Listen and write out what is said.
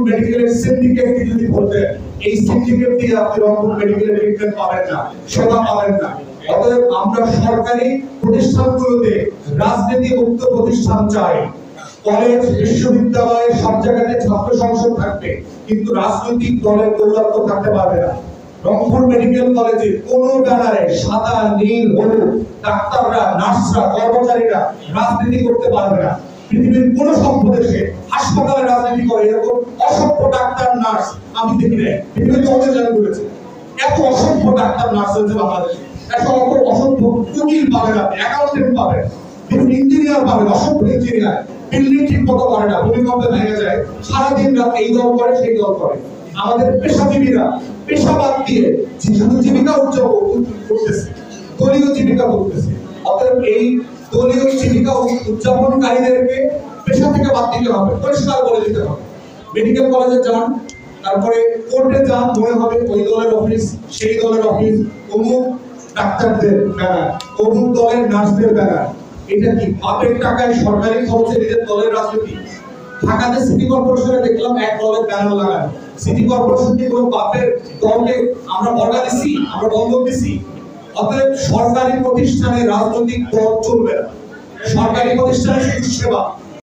মেডিকেলের সিন্ডিকেট যদি বলতে, এই সিন্ডিকেট দিয়ে আপনি রংপুর মেডিকেলের ট্রিটমেন্ট পাবেন না, সেবা পাবেন না। অতএব আমরা সরকারি প্রতিষ্ঠানগুলোতে রাজনীতি মুক্ত প্রতিষ্ঠান চাই। কলেজ, বিশ্ববিদ্যালয় সব জায়গাতে ছাত্র সংসদ থাকবে, কিন্তু রাজনৈতিক দলের দৌরাত্ম থাকতে পারবে না। রংপুর মেডিকেল কলেজে কোন ব্যানারে সাদা, নীল, হলুদ ডাক্তাররা, নার্সরা, কর্মচারীরা রাজনীতি করতে পারবে না। পৃথিবীর কোন সভ্য দেশে হাসপাতালে রাজনীতি করে এরকম অসভ্য ডাক্তার, নার্স আমি দেখি নাই। পৃথিবীর অনেক জায়গায় বলেছে এত অসভ্য ডাক্তার, নার্স হচ্ছে বাংলাদেশে। এত অসভ্য উকিল পাবেন, আপনি অ্যাকাউন্টেন্ট পাবেন, ইঞ্জিনিয়ার পাবেন, অসভ্য ইঞ্জিনিয়ার। বিল্ডিং ঠিক মতো করে না, ভূমিকম্পে ভেঙে যায়, সারাদিন রাত এই দল করে সেই দল করে। আমাদের পেশাজীবীরা পেশাবাদ দিয়ে শুধু জীবিকা উদযাপন করতেছে, দলীয় জীবিকা করতেছে। অতএব এই দলীয় জীবিকা উদযাপনকারীদেরকে পেশা থেকে বাদ দিতে হবে, পরিষ্কার বলে দিতে হবে। মেডিকেল কলেজে যান, তারপরে কোর্টে যান, মনে হবে ওই দলের অফিস, সেই দলের অফিস, অমুক ডাক্তারদের ব্যানার, অমুক দলের নার্সদের ব্যানার। এটা কি বাপের টাকায় সরকারি খরচে নিজের দলের রাজনীতি? ঢাকাতে সিটি কর্পোরেশনে দেখলাম এক দলের ব্যানার লাগানো। সিটি কর্পোরেশন কি কোনো বাপের দলকে আমরা বর্গা দিছি, আমরা বন্ধক দিছি? অতএব সরকারি প্রতিষ্ঠানে রাজনৈতিক দল চলবে না। সরকারি প্রতিষ্ঠানে শুধু সেবা।